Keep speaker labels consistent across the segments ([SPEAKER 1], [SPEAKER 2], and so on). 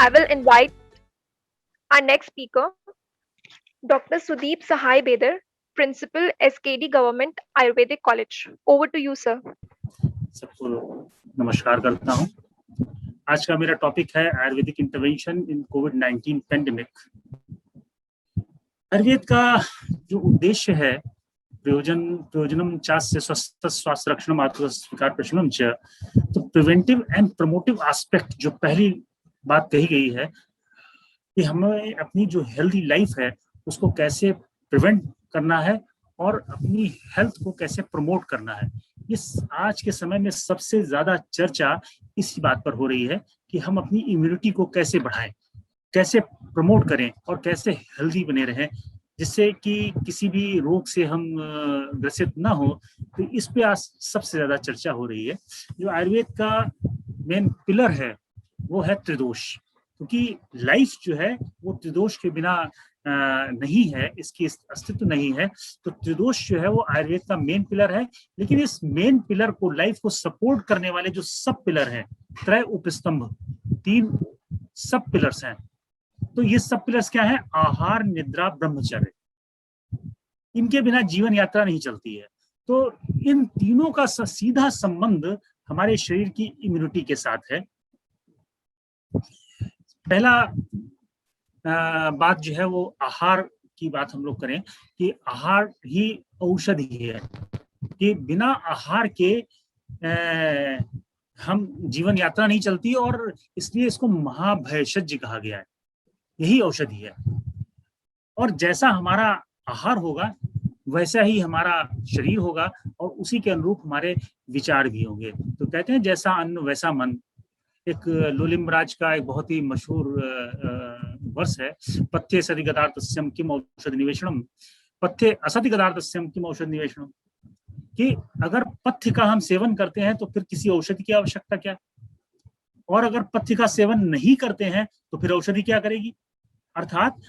[SPEAKER 1] I will invite our next speaker, Dr. Sudeep Sahai Bedar, Principal, SKD Government Ayurvedic College. Over to you, sir.
[SPEAKER 2] सबको नमस्कार करता हूं। आज का मेरा टॉपिक है आयुर्वेदिक इंटरवेंशन इन कोविड-19 पेंडेमिक। आयुर्वेद का जो उद्देश्य है प्रयोजनम चास्य स्वस्थ स्वास्थ्य रक्षणम आत्मस्वीकार प्रशमनम च, तो प्रिवेंटिव एंड प्रमोटिव एस्पेक्ट जो पहली बात कही गई है कि हमें अपनी जो हेल्दी लाइफ है उसको कैसे प्रिवेंट करना है और अपनी हेल्थ को कैसे प्रमोट करना है। इस आज के समय में सबसे ज्यादा चर्चा इसी बात पर हो रही है कि हम अपनी इम्यूनिटी को कैसे बढ़ाएं, कैसे प्रमोट करें और कैसे हेल्दी बने रहें, जिससे कि किसी भी रोग से हम ग्रसित ना हो। तो इस पे आज सबसे ज्यादा चर्चा हो रही है। जो आयुर्वेद का मेन पिलर है वो है त्रिदोष, क्योंकि लाइफ जो है वो त्रिदोष के बिना नहीं है, इसकी अस्तित्व नहीं है। तो त्रिदोष जो है वो आयुर्वेद का मेन पिलर है। लेकिन इस मेन पिलर को, लाइफ को सपोर्ट करने वाले जो सब पिलर हैं, त्रय उपस्तंभ, 3 सब पिलर्स हैं। तो ये सब पिलर्स क्या है? आहार, निद्रा, ब्रह्मचर्य। इनके बिना जीवन यात्रा नहीं चलती है। तो इन तीनों का सीधा संबंध हमारे शरीर की इम्यूनिटी के साथ है। पहला बात जो है वो आहार की बात हम लोग करें कि आहार ही औषधि है, कि बिना आहार के हम जीवन यात्रा नहीं चलती, और इसलिए इसको महाभयषज्य कहा गया है। यही औषधि है। और जैसा हमारा आहार होगा वैसा ही हमारा शरीर होगा और उसी के अनुरूप हमारे विचार भी होंगे। तो कहते हैं जैसा अन्न वैसा मन। एक लोलिम्बराज का एक बहुत ही मशहूर वर्ष है, पथ्ये सति गदार्थस्यम किम औषधि निवेशनम, पथ्ये असति गदार्थस्यम किम औषधि निवेशनम, कि अगर पथ्य का हम सेवन करते हैं तो फिर किसी औषधि की आवश्यकता क्या, और अगर पथ्य का सेवन नहीं करते हैं तो फिर औषधि क्या करेगी। अर्थात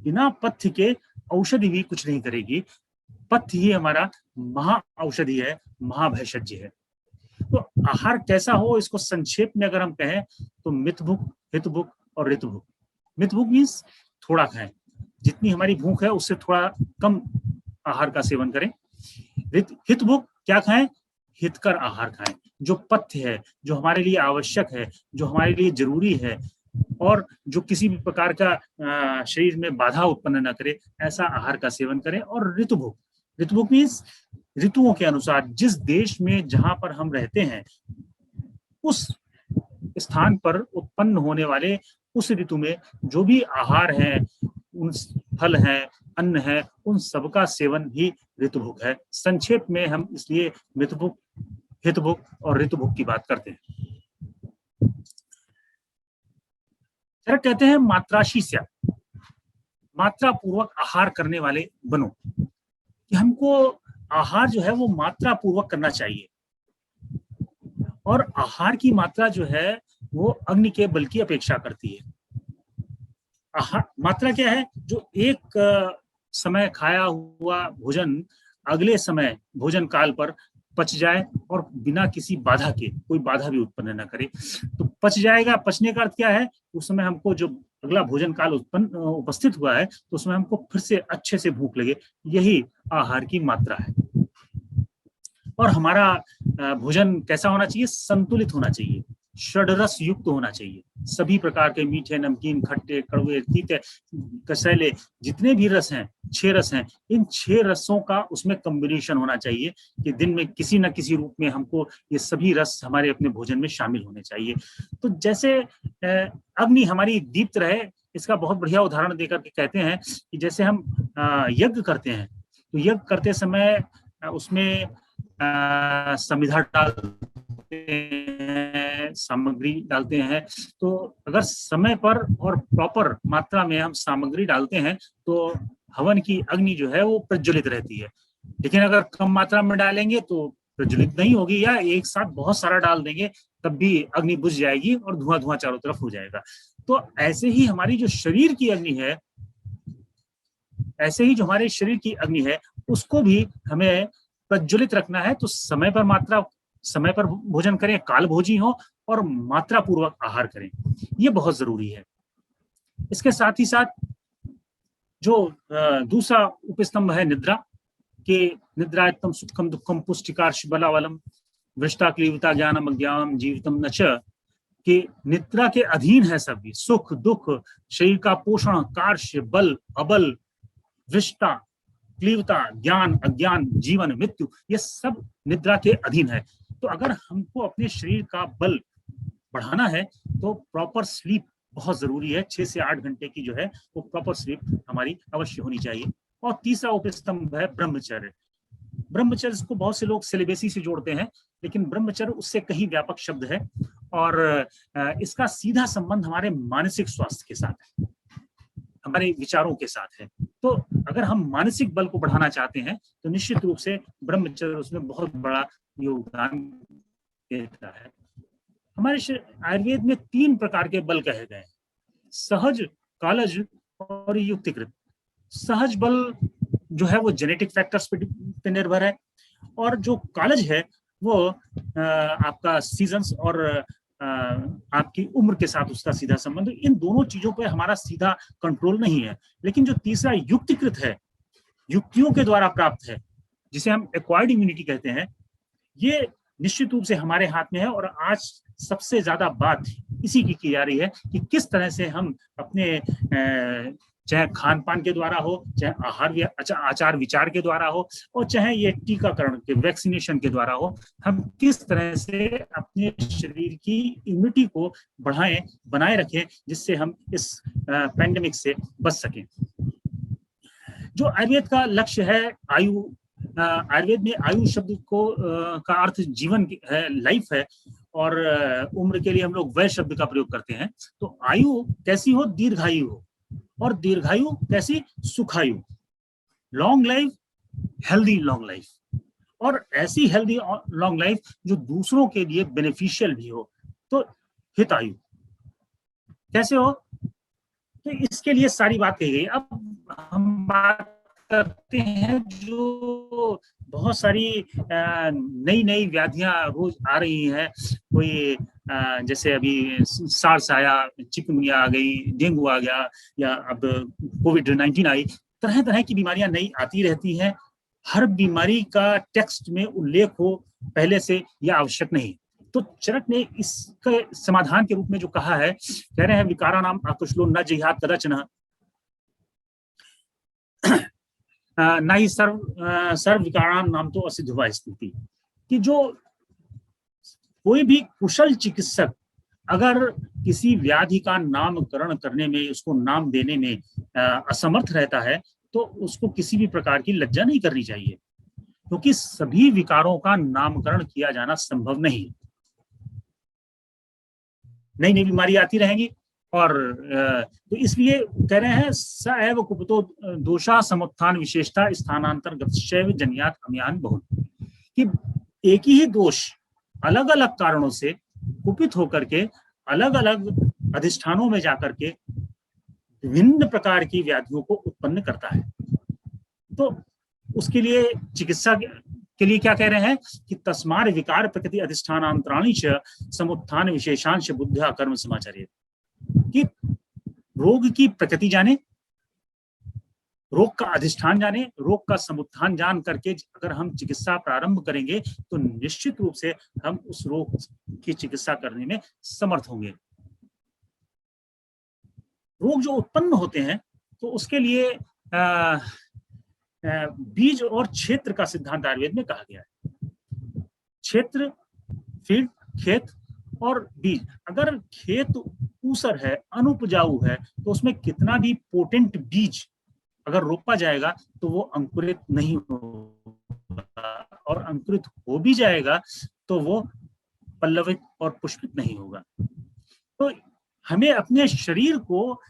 [SPEAKER 2] बिना पथ्य के औषधि भी कुछ नहीं करेगी। पथ्य ही हमारा महा औषधि है, महाभयषज्य है। तो आहार कैसा हो, इसको संक्षेप में अगर हम कहें तो मितभुक, हितभुक और ऋतुभुक। मितभुक मीन्स थोड़ा खाएं, जितनी हमारी भूख है उससे थोड़ा कम आहार का सेवन करें। हितभुक क्या खाएं? हितकर आहार खाएं, जो पथ्य है, जो हमारे लिए आवश्यक है, जो हमारे लिए जरूरी है और जो किसी भी प्रकार का शरीर में बाधा उत्पन्न न करे, ऐसा आहार का सेवन करें। और ऋतुभुक, ऋतुभुक मीन्स ऋतुओं के अनुसार, जिस देश में जहां पर हम रहते हैं उस स्थान पर उत्पन्न होने वाले उस ऋतु में जो भी आहार है, उन फल है, अन्न है, उन सबका सेवन ही ऋतुभुक है। संक्षेप में हम इसलिए मितभुक, हितभुक और ऋतुभुक की बात करते हैं। चरक कहते हैं मात्राशी स्या, मात्रा पूर्वक आहार करने वाले बनो, कि हमको आहार जो है वो मात्रा पूर्वक करना चाहिए। और आहार की मात्रा जो है वो अग्नि के बल की अपेक्षा करती है। आहार मात्रा क्या है? जो एक समय खाया हुआ भोजन अगले समय भोजन काल पर पच जाए और बिना किसी बाधा के, कोई बाधा भी उत्पन्न न करे, तो पच जाएगा। पचने का अर्थ क्या है? उस समय हमको जो अगला भोजन काल उपस्थित हुआ है तो उसमें हमको फिर से अच्छे से भूख लगे, यही आहार की मात्रा है। और हमारा भोजन कैसा होना चाहिए? संतुलित होना चाहिए, षड्रस युक्त होना चाहिए। सभी प्रकार के मीठे, नमकीन, खट्टे, कड़वे, तीते, कसैले, जितने भी रस हैं, 6 रस हैं, इन 6 रसों का उसमें कॉम्बिनेशन होना चाहिए कि दिन में किसी न किसी रूप में हमको ये सभी रस हमारे अपने भोजन में शामिल होने चाहिए। तो जैसे अग्नि हमारी दीप्त रहे, इसका बहुत बढ़िया उदाहरण देकर के कहते हैं कि जैसे हम यज्ञ करते हैं तो यज्ञ करते समय उसमें समिधा डालते हैं, सामग्री डालते हैं। तो अगर समय पर और प्रॉपर मात्रा में हम सामग्री डालते हैं तो हवन की अग्नि जो है वो प्रज्वलित रहती है। लेकिन अगर कम मात्रा में डालेंगे तो प्रज्वलित नहीं होगी, या एक साथ बहुत सारा डाल देंगे तब भी अग्नि बुझ जाएगी और धुआं धुआं चारों तरफ हो जाएगा। तो ऐसे ही हमारी जो शरीर की अग्नि है, ऐसे ही जो हमारे शरीर की अग्नि है उसको भी हमें प्रज्वलित रखना है। तो समय पर भोजन करें, काल भोजी हो और मात्रा पूर्वक आहार करें, ये बहुत जरूरी है। इसके साथ ही साथ जो दूसरा उपस्तंभ है निद्रा, कि निद्रा इत्थम सुखम दुखम पुष्टिकार्ष बलावलम वृष्टा क्लीवता ज्ञानम अज्ञानम जीवितम न च, कि निद्रा के अधीन है सभी सुख दुख, शरीर का पोषण, कार्य, बल अबल, वृष्टा क्लीवता, ज्ञान अज्ञान, जीवन मृत्यु, ये सब निद्रा के अधीन है। तो अगर हमको अपने शरीर का बल बढ़ाना है तो प्रॉपर स्लीप बहुत जरूरी है। 6 से 8 घंटे की जो है वो प्रॉपर स्लीप हमारी अवश्य होनी चाहिए। और तीसरा उपस्तंभ है ब्रह्मचर्य। ब्रह्मचर्य को बहुत से लोग सेलिबेसी से जोड़ते हैं, लेकिन ब्रह्मचर्य उससे कहीं व्यापक शब्द है और इसका सीधा संबंध हमारे मानसिक स्वास्थ्य के साथ है, हमारे विचारों के साथ है। तो अगर हम मानसिक बल को बढ़ाना चाहते हैं तो निश्चित रूप से ब्रह्मचर्य उसमें बहुत बड़ा योगदान देता है। हमारे आयुर्वेद में 3 प्रकार के बल कहे गए हैं, सहज, कालज और युक्तिकृत। सहज बल जो है वो जेनेटिक फैक्टर्स पे निर्भर है, और जो कालज है वो आपका सीजन्स और आपकी उम्र के साथ उसका सीधा संबंध। इन दोनों चीजों पे हमारा सीधा कंट्रोल नहीं है। लेकिन जो तीसरा युक्तिकृत है, युक्तियों के द्वारा प्राप्त है, जिसे हम एक्वायर्ड इम्यूनिटी कहते हैं, ये निश्चित रूप से हमारे हाथ में है। और आज सबसे ज्यादा बात इसी की जा रही है कि किस तरह से हम अपने चाहे खान पान के द्वारा हो, चाहे आचार विचार के द्वारा हो, और चाहे ये टीकाकरण के वैक्सीनेशन के द्वारा हो, हम किस तरह से अपने शरीर की इम्यूनिटी को बढ़ाएं, बनाए रखें, जिससे हम इस पैंडेमिक से बच सकें। जो आयुर्वेद का लक्ष्य है, आयु, आयुर्वेद में आयु शब्द को का अर्थ जीवन है, लाइफ है, और उम्र के लिए हम लोग वय शब्द का प्रयोग करते हैं। तो आयु कैसी हो? दीर्घायु हो, और दीर्घायु कैसी? सुखायु, long life, healthy long life, और ऐसी हेल्दी लॉन्ग लाइफ जो दूसरों के लिए बेनिफिशियल भी हो, तो हितायु। कैसे हो? तो इसके लिए सारी बात कही गई। अब हम बात करते हैं जो बहुत सारी नई नई व्याधियां रोज आ रही हैं। कोई जैसे अभी सार्स आया, चिकनगुनिया आ गई, डेंगू आ गया, या अब कोविड-19 आई। तरह तरह की बीमारियां नई आती रहती हैं। हर बीमारी का टेक्स्ट में उल्लेख हो पहले से यह आवश्यक नहीं। तो चरक ने इसके समाधान के रूप में जो कहा है, कह रहे हैं विकारा नाम आकुशलो न जिहात कदाचन ना ही सर्व विकाराम नाम तो असिद्ध हुआ स्थिति, कि जो कोई भी कुशल चिकित्सक अगर किसी व्याधि का नामकरण करने में, उसको नाम देने में असमर्थ रहता है, तो उसको किसी भी प्रकार की लज्जा नहीं करनी चाहिए, क्योंकि सभी विकारों का नामकरण किया जाना संभव नहीं। नई नई बीमारी आती रहेंगी, और तो इसलिए कह रहे हैं स एव कुपितो दोषा समुत्थान विशेषता स्थानांतर गतशैव जन्यात अम्यान बहुत, कि एक ही दोष अलग अलग कारणों से कुपित होकर के अलग अलग अधिष्ठानों में जाकर के विभिन्न प्रकार की व्याधियों को उत्पन्न करता है। तो उसके लिए चिकित्सा के लिए क्या कह रहे हैं कि तस्मार विकार प्रकृति अधिष्ठानांतराणि च समुत्थान विशेषांश बुद्ध्या कर्म समाचार्य, कि रोग की प्रकृति जाने, रोग का अधिष्ठान जाने, रोग का समुत्थान जान करके अगर हम चिकित्सा प्रारंभ करेंगे तो निश्चित रूप से हम उस रोग की चिकित्सा करने में समर्थ होंगे। रोग जो उत्पन्न होते हैं तो उसके लिए बीज और क्षेत्र का सिद्धांत आयुर्वेद में कहा गया है। क्षेत्र, फील्ड, खेत और बीज। अगर खेत ऊसर है, अनुपजाऊ है, तो उसमें कितना भी पोटेंट बीज अगर रोपा जाएगा तो वो अंकुरित नहीं होगा, और अंकुरित हो भी जाएगा तो वो पल्लवित और पुष्पित नहीं होगा। तो हमें अपने शरीर को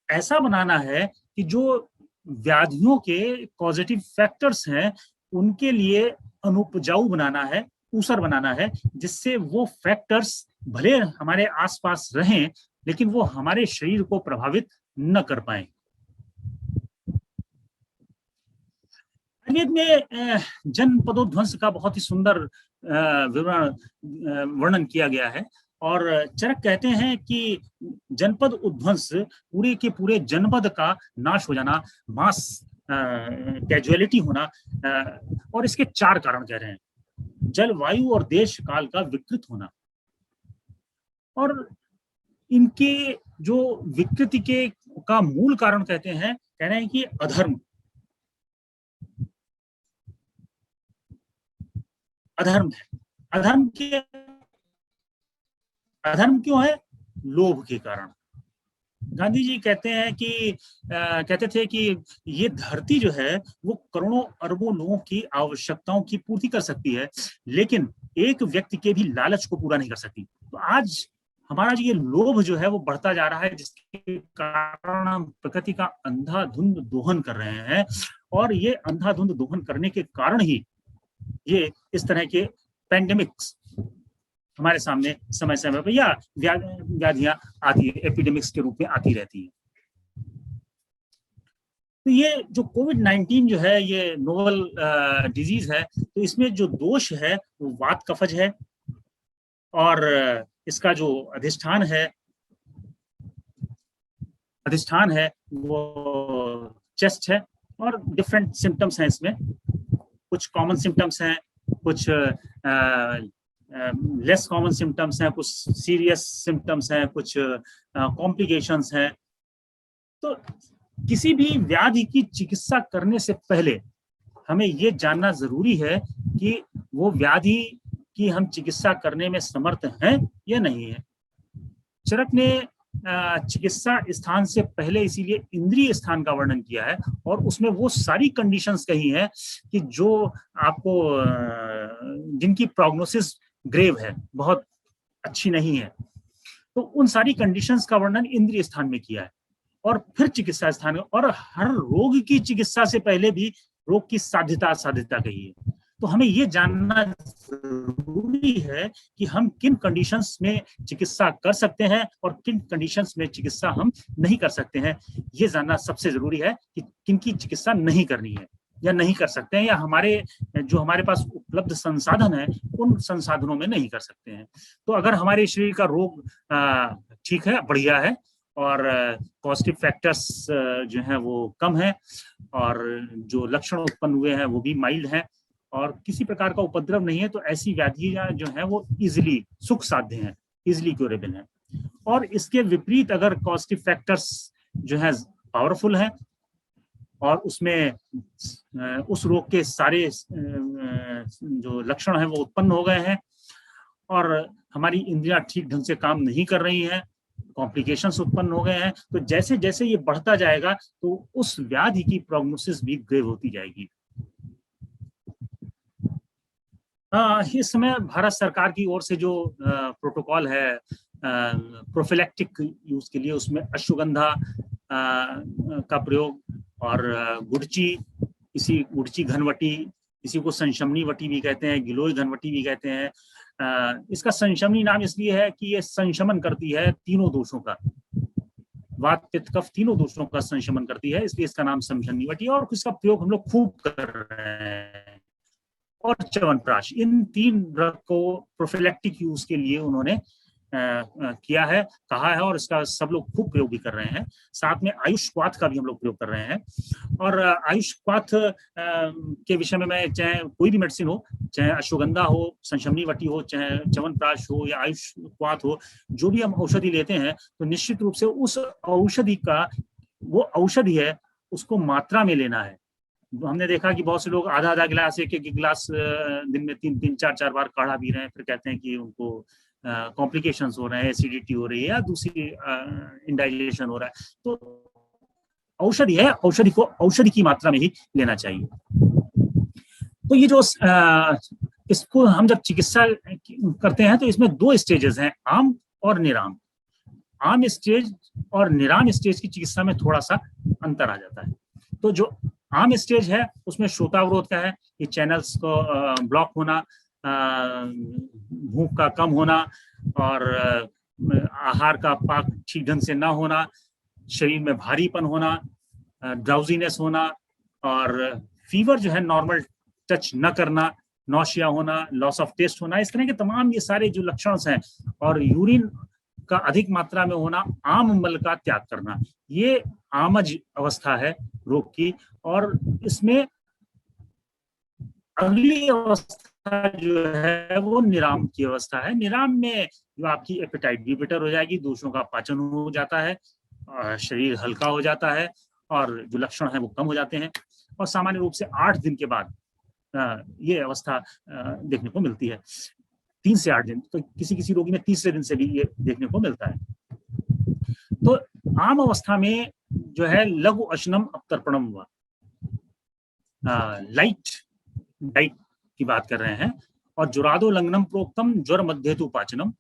[SPEAKER 2] ऐसा बनाना है कि जो व्याधियों के पॉजिटिव फैक्टर्स हैं उनके लिए अनुपजाऊ बनाना है, ऊसर बनाना है, जिससे वो फैक्टर्स भले हमारे आसपास रहें लेकिन वो हमारे शरीर को प्रभावित न कर पाए। आयुर्वेद में जन्म पदोध्वंस का बहुत ही सुंदर वर्णन किया गया है। और चरक कहते हैं कि जनपद उद्ध्वंस, पूरे के पूरे जनपद का नाश हो जाना, मास कैजुअलिटी होना, और इसके 4 कारण कह रहे हैं। जलवायु और देश काल का विकृत होना, और इनके जो विकृति के का मूल कारण कहते हैं, कह रहे हैं कि अधर्म, अधर्म है। अधर्म क्यों है? लोभ के कारण। गांधी जी कहते हैं कि कहते थे कि ये धरती जो है वो करोड़ों अरबों लोगों की आवश्यकताओं की पूर्ति कर सकती है, लेकिन एक व्यक्ति के भी लालच को पूरा नहीं कर सकती। तो आज हमारा ये लोभ जो है वो बढ़ता जा रहा है, जिसके कारण हम प्रकृति का अंधाधुंध दोहन कर रहे हैं, और ये अंधाधुंध दोहन करने के कारण ही ये इस तरह के पैंडेमिक्स हमारे सामने समय समय पर या व्याधियां आती है, एपिडेमिक्स के रूप में आती रहती है। तो ये जो कोविड-19 जो है, ये नोवल डिजीज है, तो इसमें जो दोष है वो वात कफज है, और इसका जो अधिष्ठान है वो चेस्ट है, और डिफरेंट सिम्टम्स हैं इसमें। कुछ कॉमन सिम्टम्स हैं, कुछ लेस कॉमन सिम्टम्स हैं, कुछ सीरियस सिम्टम्स हैं, कुछ कॉम्प्लिकेशंस हैं। तो किसी भी व्याधि की चिकित्सा करने से पहले हमें ये जानना जरूरी है कि वो व्याधि की हम चिकित्सा करने में समर्थ हैं या नहीं है। चरक ने चिकित्सा स्थान से पहले इसीलिए इंद्रिय स्थान का वर्णन किया है, और उसमें वो सारी कंडीशंस कही हैं कि जो आपको जिनकी प्रोग्नोसिस ग्रेव है, बहुत अच्छी नहीं है, तो उन सारी कंडीशंस का वर्णन इंद्रिय स्थान में किया है, और फिर चिकित्सा स्थान, और हर रोग की चिकित्सा से पहले भी रोग की साध्यता कही है। तो हमें ये जानना जरूरी है कि हम किन कंडीशंस में चिकित्सा कर सकते हैं और किन कंडीशंस में चिकित्सा हम नहीं कर सकते हैं। ये जानना सबसे जरूरी है कि किन की चिकित्सा नहीं करनी है या नहीं कर सकते हैं, या हमारे पास उपलब्ध संसाधन है उन संसाधनों में नहीं कर सकते हैं। तो अगर हमारे शरीर का रोग ठीक है, बढ़िया है, और पॉजिटिव फैक्टर्स जो हैं वो कम है, और जो लक्षण उत्पन्न हुए हैं वो भी माइल्ड हैं, और किसी प्रकार का उपद्रव नहीं है, तो ऐसी व्याधियां जो है वो इजिली सुख साध्य हैं, इजिली क्योरेबल हैं। और इसके विपरीत अगर पॉजिटिव फैक्टर्स जो है पावरफुल हैं, और उसमें उस रोग के सारे जो लक्षण हैं वो उत्पन्न हो गए हैं, और हमारी इंद्रियां ठीक ढंग से काम नहीं कर रही हैं, कॉम्प्लिकेशंस उत्पन्न हो गए हैं, तो जैसे जैसे ये बढ़ता जाएगा तो उस व्याधि की प्रोग्नोसिस भी ग्रेव होती जाएगी। इस समय भारत सरकार की ओर से जो प्रोटोकॉल है प्रोफिलैक्टिक यूज के लिए, उसमें अश्वगंधा का प्रयोग, और गुड़ची, इसी गुड़ची घनवटी, इसी को संशमनी वटी भी कहते हैं, गिलोय घनवटी भी कहते हैं। इसका संशमनी नाम इसलिए है कि ये संशमन करती है तीनों दोषों का, वात पित्त कफ तीनों दोषों का संशमन करती है, इसलिए इसका नाम संशमनी वटी, और इसका प्रयोग हम लोग खूब कर रहे हैं। और च्यवनप्राश, इन 3 ड्रग को प्रोफिलैक्टिक यूज के लिए उन्होंने किया है, कहा है, और इसका सब लोग खूब प्रयोग भी कर रहे हैं। साथ में आयुष क्वाथ का भी हम लोग प्रयोग कर रहे हैं। और आयुष क्वाथ के विषय में मैं, चाहे कोई भी मेडिसिन हो, चाहे अश्वगंधा हो, संशमनी वटी हो, चाहे च्यवनप्राश हो या आयुष क्वाथ हो, जो भी हम औषधि लेते हैं तो निश्चित रूप से उस औषधि का, वो औषधि है उसको मात्रा में लेना है। हमने देखा कि बहुत से लोग आधा गिलास, एक गिलास दिन में 3 4 बार काढ़ा पी रहे हैं, फिर कहते हैं कि उनको कॉम्प्लिकेशंस हो रहे हैं, एसिडिटी हो रही है या दूसरी इंडाइजेशन हो रहा है। तो औषधि है, औषधि को औषधि की मात्रा में ही लेना चाहिए। तो ये जो इसको हम जब चिकित्सा करते हैं तो इसमें 2 स्टेजेस हैं, आम और निराम। आम स्टेज और निराम स्टेज की चिकित्सा में थोड़ा सा अंतर आ जाता है। तो जो आम स्टेज है उसमें श्रोतावरोध का है, कि चैनल्स को ब्लॉक होना, भूख का कम होना, और आहार का पाक ठीक ढंग से ना होना, शरीर में भारीपन होना, ड्राउजीनेस होना, और फीवर जो है नॉर्मल टच न करना, नौशिया होना, लॉस ऑफ टेस्ट होना, इस तरह के तमाम ये सारे जो लक्षण हैं, और यूरिन का अधिक मात्रा में होना, आम मल का त्याग करना, ये आमज अवस्था है रोग की। और इसमें अगली अवस्था जो है वो निराम की अवस्था है। निराम में जो आपकी एपेटाइट भी बेटर हो जाएगी, दूसरों का पाचन हो जाता है, शरीर हल्का हो जाता है, और जो लक्षण है वो कम हो जाते हैं। और सामान्य रूप से 8 दिन के बाद ये अवस्था देखने को मिलती है, 3 से 8 दिन, तो किसी किसी रोगी में तीसरे दिन से भी ये देखने को मिलता है। तो आम अवस्था में जो है लघु अशनम अपतर्पणम हुआ, लाइट डाइट की बात कर रहे हैं। और ज्वरादो लंघनम प्रोक्तम ज्वर मध्येतु पाचनम,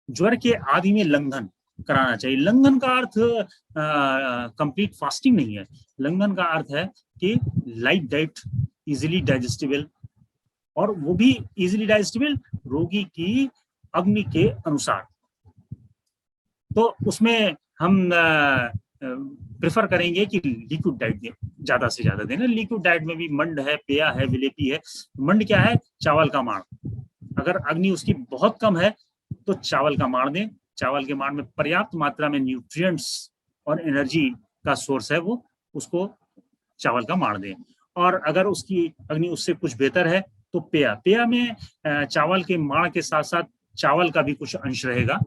[SPEAKER 2] ज्वर के आदि में लंघन कराना चाहिए। लंघन का अर्थ कंप्लीट फास्टिंग नहीं है, लंघन का अर्थ है कि लाइट डाइट, इजीली डाइजेस्टिबल, और वो भी इजीली डाइजेस्टिबल रोगी की अग्नि के अनुसार। तो उसमें हम प्रेफर करेंगे कि लिक्विड डाइट दें, ज्यादा से ज्यादा देना। लिक्विड डाइट में भी मंड है, पेया है, विलेपी है। मंड क्या है? चावल का माड़। अगर अग्नि उसकी बहुत कम है तो चावल का माड़ दें। चावल के माड़ में पर्याप्त मात्रा में न्यूट्रिएंट्स और एनर्जी का सोर्स है, वो उसको चावल का माड़ दें। और अगर उसकी अग्नि उससे कुछ बेहतर है तो पेया, पेया में चावल के माड़ के साथ साथ चावल का भी कुछ अंश रहेगा।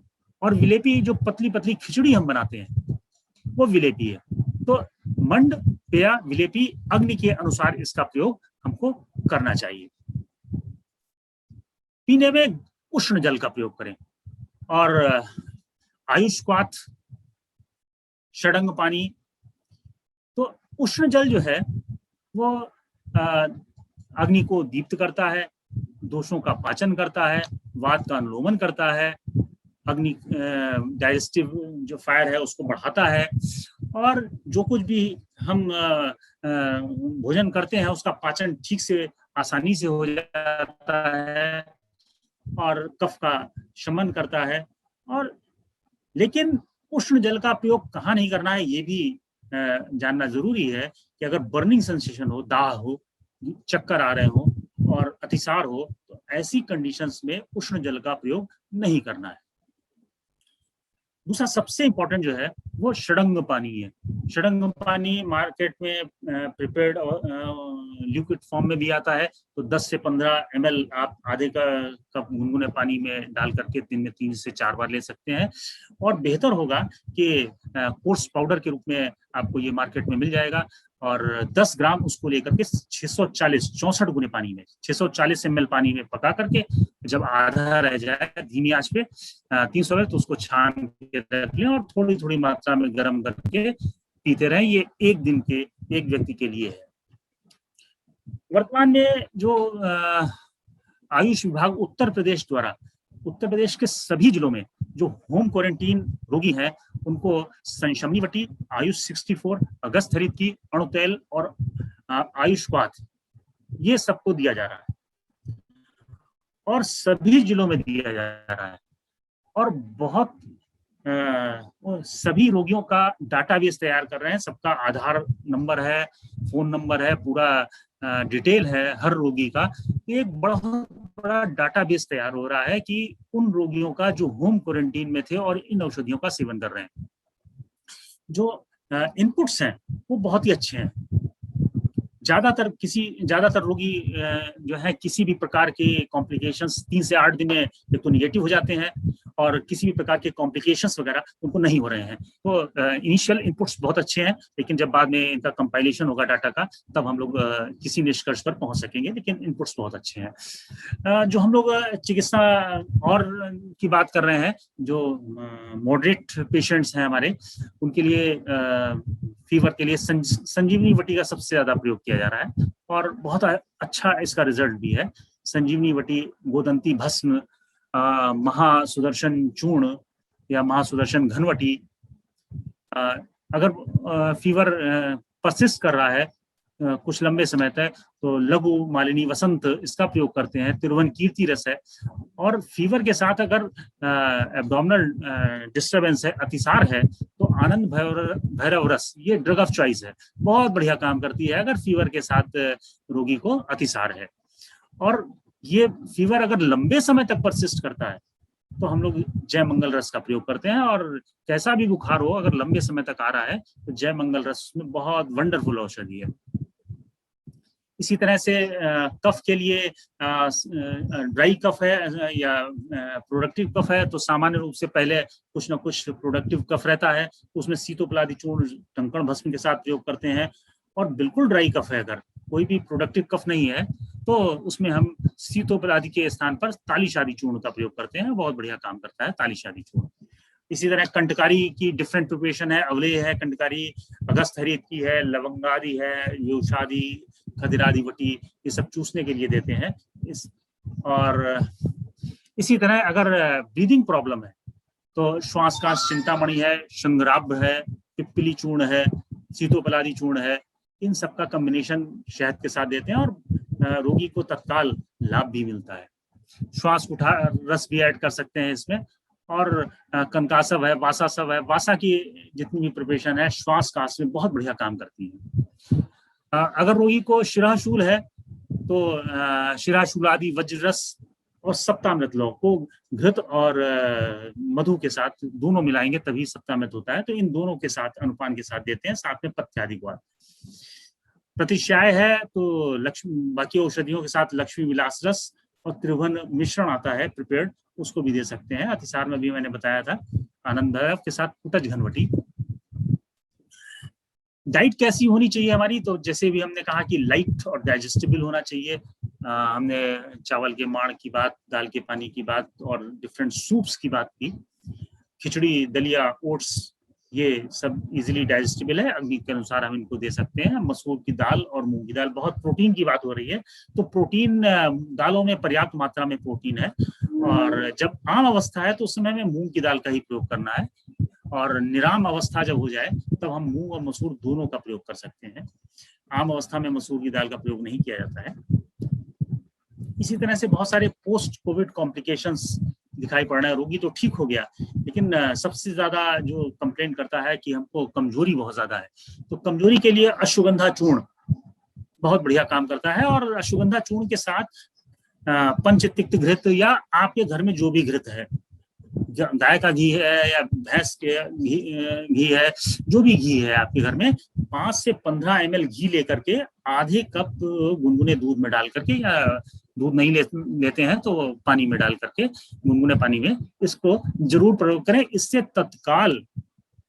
[SPEAKER 2] और विलेपी, जो पतली पतली खिचड़ी हम बनाते हैं, वो विलेपी है। तो मंड, पेया, विलेपी, अग्नि के अनुसार इसका प्रयोग हमको करना चाहिए। पीने में उष्ण जल का प्रयोग करें। और आयुष्क्वाथ, षडंग पानी, तो उष्ण जल जो है वो अग्नि को दीप्त करता है, दोषों का पाचन करता है, वात का अनुलोमन करता है, अग्नि डाइजेस्टिव जो फायर है उसको बढ़ाता है, और जो कुछ भी हम भोजन करते हैं उसका पाचन ठीक से आसानी से हो जाता है, और कफ का शमन करता है। और लेकिन उष्ण जल का प्रयोग कहाँ नहीं करना है ये भी जानना जरूरी है कि अगर बर्निंग सेंसेशन हो, दाह हो, चक्कर आ रहे हो और अतिसार हो, तो ऐसी कंडीशंस में उष्ण जल का प्रयोग नहीं करना है। दूसरा सबसे इंपॉर्टेंट जो है वो षडंग पानी है। षडंग पानी मार्केट में प्रिपेयर्ड लिक्विड फॉर्म में भी आता है। तो 10 से 15 ml आप आधे का कप गुनगुने पानी में डाल करके दिन में 3 से 4 बार ले सकते हैं। और बेहतर होगा कि कोर्स पाउडर के रूप में आपको ये मार्केट में मिल जाएगा, और 10 ग्राम उसको लेकर के 64 गुने पानी में, 640 ml पानी में पका करके जब आधा रह जाए धीमी आंच पे 300 ml, तो उसको छान के रख लें और थोड़ी थोड़ी मात्रा में गर्म करके पीते रहें। ये एक दिन के एक व्यक्ति के लिए है। वर्तमान में जो आयुष विभाग उत्तर प्रदेश द्वारा उत्तर प्रदेश के सभी जिलों में जो होम क्वारंटीन रोगी हैं उनको संशमनी वटी, आयुष 64, अगस्त हरित की, अणुतेल और आयुष्वाथ, ये सबको दिया जा रहा है और सभी जिलों में दिया जा रहा है। और बहुत सभी रोगियों का डाटाबेस तैयार कर रहे हैं, सबका आधार नंबर है, फोन नंबर है, पूरा डिटेल है हर रोगी का। एक बड़ा डाटाबेस तैयार हो रहा है कि उन रोगियों का जो होम क्वारंटीन में थे और इन औषधियों का सेवन कर रहे हैं। जो इनपुट्स हैं वो बहुत ही अच्छे हैं। ज्यादातर रोगी जो है किसी भी प्रकार के कॉम्प्लिकेशंस 3 से 8 दिन में एक तो निगेटिव हो जाते हैं और किसी भी प्रकार के कॉम्प्लिकेशंस वगैरह उनको नहीं हो रहे हैं। तो इनिशियल इनपुट्स बहुत अच्छे हैं, लेकिन जब बाद में इनका कंपाइलेशन होगा डाटा का तब हम लोग किसी निष्कर्ष पर पहुंच सकेंगे, लेकिन इनपुट्स बहुत अच्छे हैं। जो हम लोग चिकित्सा और की बात कर रहे हैं, जो मॉडरेट पेशेंट्स हैं हमारे, उनके लिए फीवर के लिए संजीवनी वटी का सबसे ज्यादा प्रयोग किया जा रहा है और बहुत अच्छा इसका रिजल्ट भी है। संजीवनी वटी, गोदंती भस्म, महासुदर्शन चूर्ण या महासुदर्शन घनवटी। अगर फीवर परसिस्ट कर रहा है कुछ लंबे समय तक तो लघु मालिनी वसंत इसका प्रयोग करते हैं। तिरुवन कीर्ति रस है। और फीवर के साथ अगर एब्डोमिनल डिस्टर्बेंस है, अतिसार है, तो आनंद भैरव रस ये ड्रग ऑफ चॉइस है, बहुत बढ़िया काम करती है अगर फीवर के साथ रोगी को अतिसार है। और ये फीवर अगर लंबे समय तक परसिस्ट करता है तो हम लोग जय मंगल रस का प्रयोग करते हैं, और कैसा भी बुखार हो अगर लंबे समय तक आ रहा है तो जय मंगल रस में बहुत वंडरफुल औषधि है। इसी तरह से कफ के लिए ड्राई कफ है या प्रोडक्टिव कफ है, तो सामान्य रूप से पहले कुछ ना कुछ प्रोडक्टिव कफ रहता है, तो उसमें सीतोपलादी चूर्ण टंकण भस्म के साथ प्रयोग करते हैं। और बिल्कुल ड्राई कफ है, अगर कोई भी प्रोडक्टिव कफ नहीं है तो उसमें हम सीतोपलादी के स्थान पर तालीशादी चूर्ण का प्रयोग करते हैं, बहुत बढ़िया काम करता है तालीशादी चूर्ण। इसी तरह कंटकारी की डिफरेंट प्रिपरेशन है, अवलेह है कंटकारी, अगस्त हरित की है, लवंगादी है, योशादी, खदिरादी वटी, ये सब चूसने के लिए देते हैं। और इसी तरह अगर ब्रीदिंग प्रॉब्लम है तो श्वासकाश चिंतामणि है, शंगराभ है, पिप्पली चूर्ण है, सीतोपलादी चूर्ण है, इन सब का कॉम्बिनेशन शहद के साथ देते हैं और रोगी को तत्काल लाभ भी मिलता है। श्वास उठा रस भी ऐड कर सकते हैं इसमें, और कंकासव है, वासासव है, वासा की जितनी भी प्रिपरेशन है श्वासकाश में बहुत बढ़िया काम करती है। अगर रोगी को शिराशूल है तो शिराशूलादि वज्ररस और सप्तामृत लौह को घृत और मधु के साथ दोनों मिलाएंगे तभी सप्तामृत होता है, तो इन दोनों के साथ अनुपान के साथ देते हैं, साथ में पथ्यादि ग्वार। प्रतिश्याय है तो लक्ष्मी, बाकी औषधियों के साथ लक्ष्मी विलास रस और त्रिभुवन मिश्रण आता है प्रिपेयर्ड, उसको भी दे सकते हैं। अतिसार में भी मैंने बताया था, आनंद भैरव के साथ कुटज घनवटी। डाइट कैसी होनी चाहिए हमारी, तो जैसे भी हमने कहा कि लाइट और डाइजेस्टेबल होना चाहिए। हमने चावल के माड़ की बात, दाल के पानी की बात और डिफरेंट सूप्स की बात की। खिचड़ी, दलिया, ओट्स, ये सब इजीली डाइजेस्टेबल है, अग्नि के अनुसार हम इनको दे सकते हैं। मसूर की दाल और मूंग की दाल, बहुत प्रोटीन की बात हो रही है तो प्रोटीन दालों में पर्याप्त मात्रा में प्रोटीन है, और जब आम अवस्था है तो उस समय में मूंग की दाल का ही प्रयोग करना है, और निराम अवस्था जब हो जाए तब हम मूंग और मसूर दोनों का प्रयोग कर सकते हैं। आम अवस्था में मसूर की दाल का प्रयोग नहीं किया जाता है। इसी तरह से बहुत सारे पोस्ट कोविड कॉम्प्लिकेशंस दिखाई पड़ रहे हैं। रोगी तो ठीक हो गया, लेकिन सबसे ज्यादा जो कंप्लेंट करता है कि हमको कमजोरी बहुत ज्यादा है, तो कमजोरी के लिए अश्वगंधा चूर्ण बहुत बढ़िया काम करता है। और अश्वगंधा चूर्ण के साथ पंचतिक्त घृत या आपके घर में जो भी घृत है, गाय का घी है या भैंस के घी है, जो भी घी है आपके घर में, 5 से 15 ml घी लेकर के आधे कप गुनगुने दूध में डाल करके, या दूध नहीं लेते हैं तो पानी में डाल करके, गुनगुने पानी में इसको जरूर प्रयोग करें। इससे तत्काल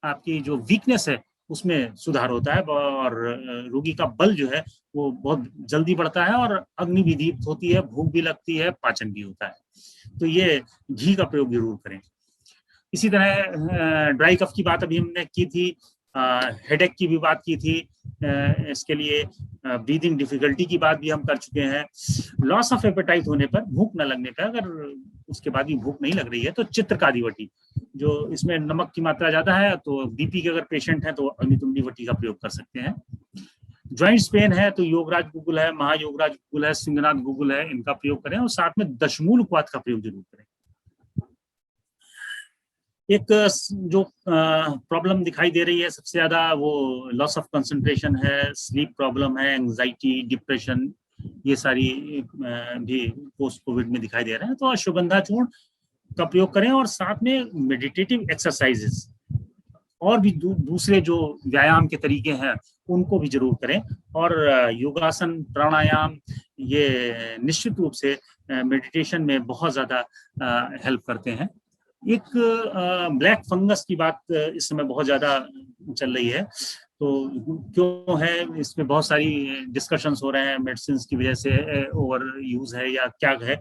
[SPEAKER 2] आपकी जो वीकनेस है उसमें सुधार होता है, और रोगी का बल जो है वो बहुत जल्दी बढ़ता है, और अग्नि भी दीप्त होती है, भूख भी लगती है, पाचन भी होता है। तो ये घी का प्रयोग जरूर करें। इसी तरह ड्राई कफ की बात अभी हमने की थी, हेडेक की भी बात की थी, इसके लिए ब्रीदिंग डिफिकल्टी की बात भी हम कर चुके हैं। लॉस ऑफ एपेटाइट होने पर, भूख न लगने पर, अगर उसके बाद भी भूख नहीं लग रही है तो चित्रकादि वटी, जो इसमें नमक की मात्रा ज्यादा है तो बीपी के अगर पेशेंट है तो अग्नितुंडी वटी का प्रयोग कर सकते हैं। ज्वाइंट्स पेन है तो योगराज गुगुल है, महायोगराज गुगुल है, सिंहनाथ गुगुल है, इनका प्रयोग करें, और साथ में दशमूल क्वाथ का प्रयोग जरूर करें। एक जो प्रॉब्लम दिखाई दे रही है सबसे ज्यादा, वो लॉस ऑफ कंसंट्रेशन है, स्लीप प्रॉब्लम है, एंजाइटी, डिप्रेशन, ये सारी भी पोस्ट कोविड में दिखाई दे रहे हैं। तो अश्वगंधा चूर्ण का प्रयोग करें, और साथ में मेडिटेटिव एक्सरसाइजेस और भी दूसरे जो व्यायाम के तरीके हैं उनको भी जरूर करें। और योगासन, प्राणायाम, ये निश्चित रूप से मेडिटेशन में बहुत ज्यादा हेल्प करते हैं। एक ब्लैक फंगस की बात इस समय बहुत ज्यादा चल रही है, तो क्यों है, इसमें बहुत सारी डिस्कशंस हो रहे हैं, मेडिसिन की वजह से ओवर यूज है या क्या है,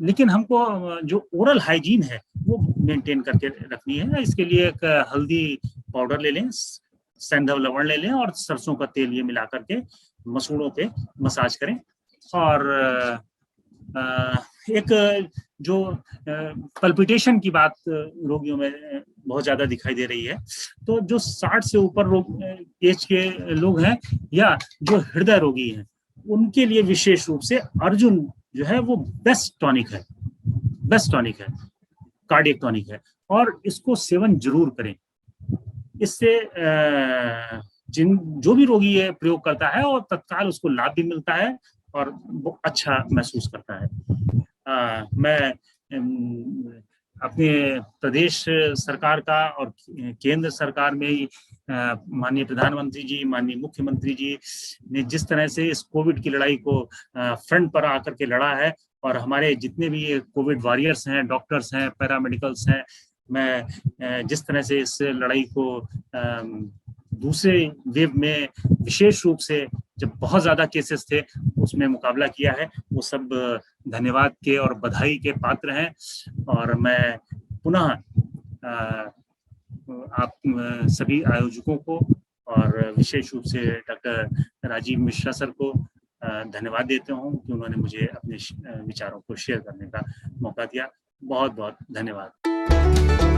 [SPEAKER 2] लेकिन हमको जो ओरल हाइजीन है वो मेंटेन करके रखनी है। इसके लिए एक हल्दी पाउडर ले लें, सैंधव लवण ले लें, और सरसों का तेल ये मिला करके मसूड़ों पे मसाज करें। और एक जो पल्पिटेशन की बात रोगियों में बहुत ज्यादा दिखाई दे रही है, तो जो 60 से ऊपर एज के लोग हैं या जो हृदय रोगी हैं, उनके लिए विशेष रूप से अर्जुन जो है वो बेस्ट टॉनिक है, कार्डियक टॉनिक है, और इसको सेवन जरूर करें। इससे जो भी रोगी है प्रयोग करता है और तत्काल उसको लाभ भी मिलता है, और वो अच्छा महसूस करता है। मैं अपने प्रदेश सरकार का और केंद्र सरकार में ही माननीय प्रधानमंत्री जी, माननीय मुख्यमंत्री जी ने जिस तरह से इस कोविड की लड़ाई को फ्रंट पर आकर के लड़ा है, और हमारे जितने भी कोविड वॉरियर्स हैं, डॉक्टर्स हैं, पैरामेडिकल्स हैं, मैं जिस तरह से इस लड़ाई को दूसरे वेव में विशेष रूप से जब बहुत ज्यादा केसेस थे उसमें मुकाबला किया है, वो सब धन्यवाद के और बधाई के पात्र हैं। और मैं पुनः आप सभी आयोजकों को और विशेष रूप से डॉक्टर राजीव मिश्रा सर को धन्यवाद देता हूं कि उन्होंने मुझे अपने विचारों को शेयर करने का मौका दिया। बहुत बहुत धन्यवाद।